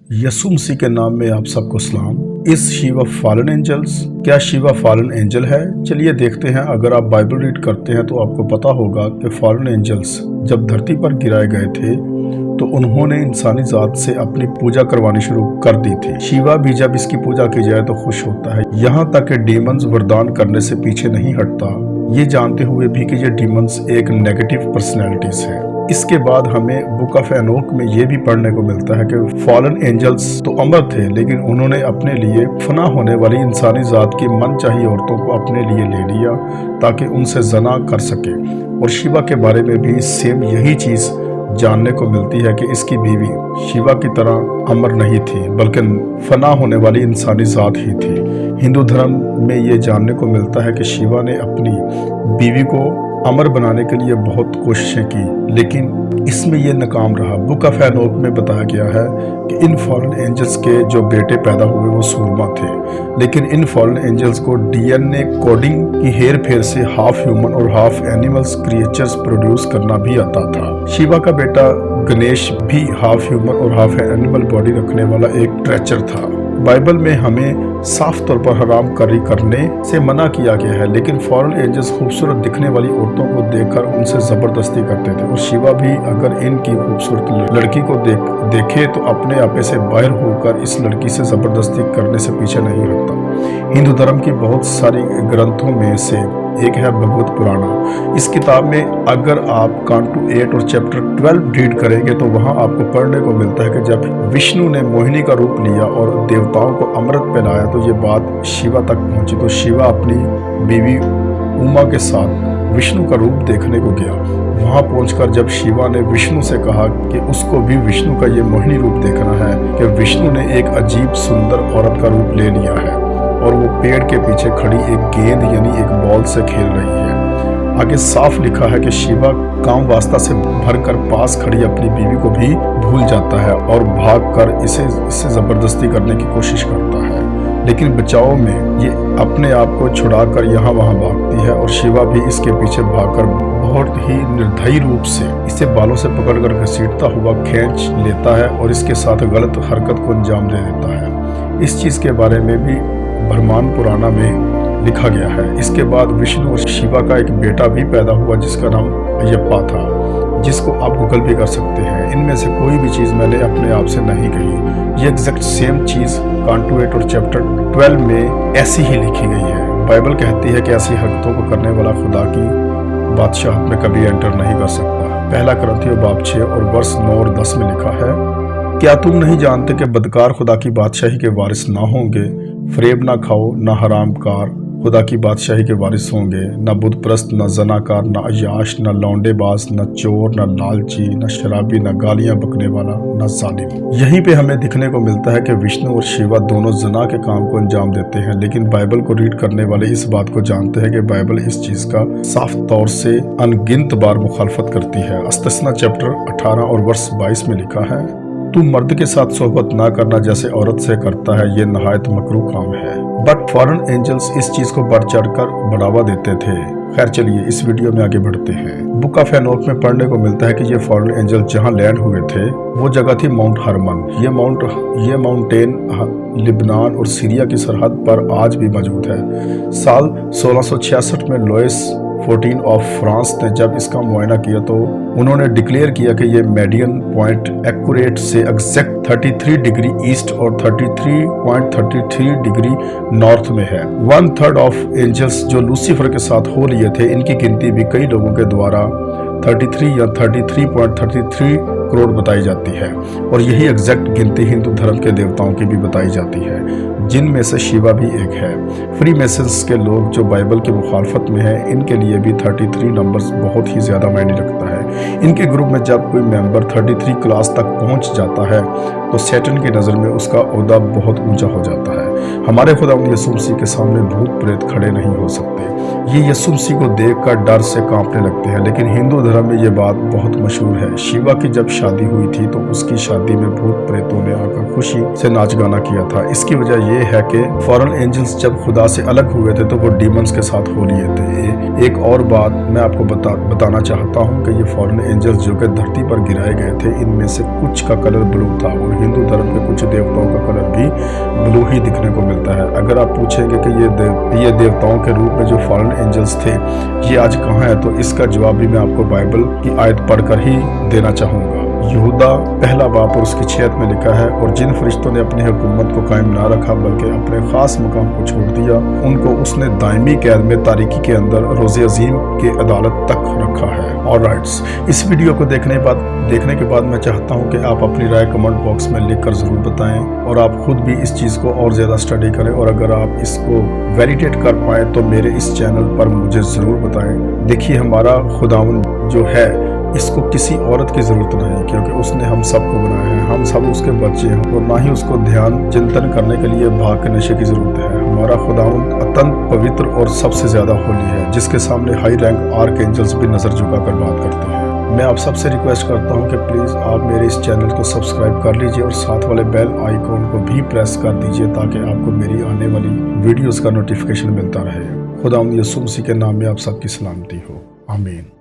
यसु मसीह के नाम में आप सबको सलाम। इस शिवा फॉलन एंजल्स, क्या शिवा फॉलन एंजल है? चलिए देखते हैं। अगर आप बाइबल रीड करते हैं तो आपको पता होगा कि फॉलन एंजल्स जब धरती पर गिराए गए थे तो उन्होंने इंसानी जात से अपनी पूजा करवानी शुरू कर दी थी। शिवा भी जब इसकी पूजा की जाए तो खुश होता है। यहाँ तक कि डीमंस वरदान करने से पीछे नहीं हटता, ये जानते हुए भी कि ये डीमंस एक नेगेटिव पर्सनैलिटीज है। इसके बाद हमें बुक ऑफ एनोक में ये भी पढ़ने को मिलता है कि फॉलन एंजल्स तो अमर थे, लेकिन उन्होंने अपने लिए फना होने वाली इंसानी जात की मनचाही औरतों को अपने लिए ले लिया ताकि उनसे जना कर सके। और शिवा के बारे में भी सेम यही चीज जानने को मिलती है कि इसकी बीवी शिवा की तरह अमर नहीं थी, बल्कि फना होने वाली इंसानी जात ही थी। हिंदू धर्म में ये जानने को मिलता है कि शिवा ने अपनी बीवी को अमर बनाने के लिए बहुत कोशिशें की, लेकिन इसमें यह नाकाम रहा। बुक ऑफ एनोक में बताया गया है कि इन फॉलन एंजल्स के जो बेटे पैदा हुए वो सूरमा थे, लेकिन इन फॉलन एंजल्स को डीएनए कोडिंग की हेर फेर से हाफ ह्यूमन और हाफ एनिमल्स क्रिएचर्स प्रोड्यूस करना भी आता था। शिवा का बेटा गणेश भी हाफ ह्यूमन और हाफ एनिमल बॉडी रखने वाला एक ट्रेचर था। बाइबल में हमें साफ तौर पर हराम करी करने से मना किया गया है, लेकिन फॉलन एंजल्स खूबसूरत दिखने वाली औरतों को देखकर उनसे जबरदस्ती करते थे। और शिवा भी अगर इनकी खूबसूरत लड़की को देखे तो अपने आपे से बाहर होकर इस लड़की से जबरदस्ती करने से पीछे नहीं हटता। हिंदू धर्म की बहुत सारी ग्रंथों में से एक है भगवत पुराण। इस किताब में अगर आप कांटू 8 और चैप्टर 12 रीड करेंगे तो वहां आपको पढ़ने को मिलता है कि जब विष्णु ने मोहिनी का रूप लिया और देवताओं को अमृत पिलाया तो ये बात शिवा तक पहुंची। तो शिवा अपनी बीवी उमा के साथ विष्णु का रूप देखने को गया। वहां पहुंचकर जब शिवा ने विष्णु से कहा कि उसको भी विष्णु का ये मोहिनी रूप देखना है कि विष्णु ने एक अजीब सुंदर औरत का रूप ले लिया है और वो पेड़ के पीछे खड़ी एक गेंद यानी एक बॉल से खेल रही है। आगे साफ लिखा है कि शिवा काम वास्ता से भरकर पास खड़ी अपनी बीवी को भी भूल जाता है और भागकर इससे जबरदस्ती करने की कोशिश करता है, लेकिन बचाव में ये अपने आप को छुड़ाकर यहाँ वहाँ भागती है और शिवा भी इसके पीछे भागकर बहुत ही निर्दयी रूप से इसे बालों से पकड़कर घसीटता हुआ खींच लेता है और इसके साथ गलत हरकत को अंजाम दे देता है। इस चीज के बारे में भी ब्रह्मांड पुराना में लिखा गया है। इसके बाद विष्णु और शिवा का एक बेटा भी पैदा हुआ जिसका नाम अयप्पा था, जिसको आप गूगल भी कर सकते हैं। इनमें से कोई भी चीज मैंने अपने आप से नहीं कही। ये एग्जैक्ट सेम चीज कांटू 8 और चैप्टर 12 में ऐसी ही लिखी गई है। बाइबल कहती है कि ऐसी हरकतों को करने वाला खुदा की बादशाहत में कभी एंटर नहीं कर सकता। पहला कुरिन्थियों बाब 6 और वर्ष 9 और 10 में लिखा है, क्या तुम नहीं जानते कि बदकार खुदा की बादशाही के वारिस ना होंगे? फरेब ना खाओ, ना हरामकार खुदा की बादशाही के वारिस होंगे। न बुत परस्त, न जनाकार, न अयाश, न लौंडेबाज, न चोर, न लालची, न शराबी, न गालियां बकने वाला, न जालिम। यहीं पे हमें दिखने को मिलता है कि विष्णु और शिवा दोनों जना के काम को अंजाम देते हैं, लेकिन बाइबल को रीड करने वाले इस बात को जानते हैं कि बाइबल इस चीज का साफ तौर से अनगिनत बार मुखालफत करती है। अस्तिस्ना चैप्टर 18 और वर्ष 22 में लिखा है, तू मर्द के साथ सोहबत ना करना जैसे औरत से करता है, ये नहायत मकरूह काम है। बट फॉरेन एंजल्स इस चीज को बढ़ चढ़कर बढ़ावा देते थे। खैर चलिए इस वीडियो में आगे बढ़ते हैं। बुक ऑफ एनोक में पढ़ने को मिलता है कि ये फॉरेन एंजल जहां लैंड हुए थे वो जगह थी माउंट हरमन। ये माउंटेन लिबनान और सीरिया की सरहद पर आज भी मौजूद है। साल 1666 में लुइस 14 ऑफ फ्रांस ने जब इसका मुआयना किया तो उन्होंने डिक्लेयर किया कि ये मेडियन पॉइंट एक्यूरेट से एग्जैक्ट 33 डिग्री ईस्ट और 33.33 डिग्री नॉर्थ में है। 1/3 ऑफ एंजल्स जो लूसीफर के साथ हो लिए थे, इनकी गिनती भी कई लोगों के द्वारा 33 या 33.33 करोड़ बताई जाती है और यही एग्जैक्ट गिनती हिंदू धर्म के देवताओं की भी बताई जाती है, जिनमें से शिवा भी एक है। फ्री मेसन्स के लोग जो बाइबल की मुखालफत में है, इनके लिए भी 33 नंबर्स बहुत ही ज्यादा मायने रखता है। इनके ग्रुप में जब कोई मेंबर 33 क्लास तक पहुंच जाता है तो सैटन की नजर में उसका ओहदा बहुत ऊंचा हो जाता है। हमारे खुदावंद यीशु मसीह के सामने भूत प्रेत खड़े नहीं हो सकते। ये यीशु मसीह को देखकर डर से कांपने लगते हैं, लेकिन हिंदू धर्म में ये बात बहुत मशहूर है। शिवा की जब शादी हुई थी तो उसकी शादी में भूत प्रेतों ने आकर खुशी से नाच गाना किया था। इसकी वजह ये है कि फॉरेन एंजल्स जब खुदा से अलग हुए थे तो वो डीमंस के साथ हो लिए थे। एक और बात मैं आपको बताना चाहता हूँ कि ये फॉरेन एंजल्स जो कि धरती पर गिराए गए थे, इनमें से कुछ का कलर ब्लू था और हिंदू धर्म के कुछ देवताओं का कलर भी ब्लू ही दिखने को मिलता है। अगर आप पूछेंगे कि ये देवताओं के रूप में जो फॉलन एंजल्स थे ये आज कहाँ है, तो इसका जवाब भी मैं आपको बाइबल की आयत पढ़कर ही देना चाहूँगा। यहूदा पहला बाब और उसकी 6 में लिखा है, और जिन फरिश्तों ने अपनी हुकूमत को कायम ना रखा बल्कि अपने खास मुकाम को छोड़ दिया, उनको उसने दायमी कैद में तारीकी के अंदर रोज़े अजीम के अदालत तक रखा है। ऑलराइट्स, इस वीडियो को देखने के बाद मैं चाहता हूं कि आप अपनी राय कमेंट बॉक्स में लिखकर ज़रूर बताएं, और आप खुद भी इस चीज़ को और ज़्यादा स्टडी करें, और अगर आप इसको वैलिडेट कर पाए तो मेरे इस चैनल पर मुझे ज़रूर बताएं। देखिए, हमारा खुदावन जो है इसको किसी औरत की ज़रूरत नहीं, क्योंकि उसने हम सबको बनाया है, हम सब उसके बच्चे हैं, और ना ही उसको ध्यान चिंतन करने के लिए भाग के नशे की ज़रूरत है। हमारा खुदावन अत्यंत पवित्र और सबसे ज़्यादा होली है, जिसके सामने हाई रैंक आर्क एंजल्स भी नज़र झुकाकर बात करते हैं। मैं आप सबसे रिक्वेस्ट करता हूं कि प्लीज़ आप मेरे इस चैनल को सब्सक्राइब कर लीजिए और साथ वाले बेल आइकॉन को भी प्रेस कर दीजिए, ताकि आपको मेरी आने वाली वीडियोज़ का नोटिफिकेशन मिलता रहे। खुदावंद यीशु मसीह के नाम में आप सबकी सलामती हो। आमीन।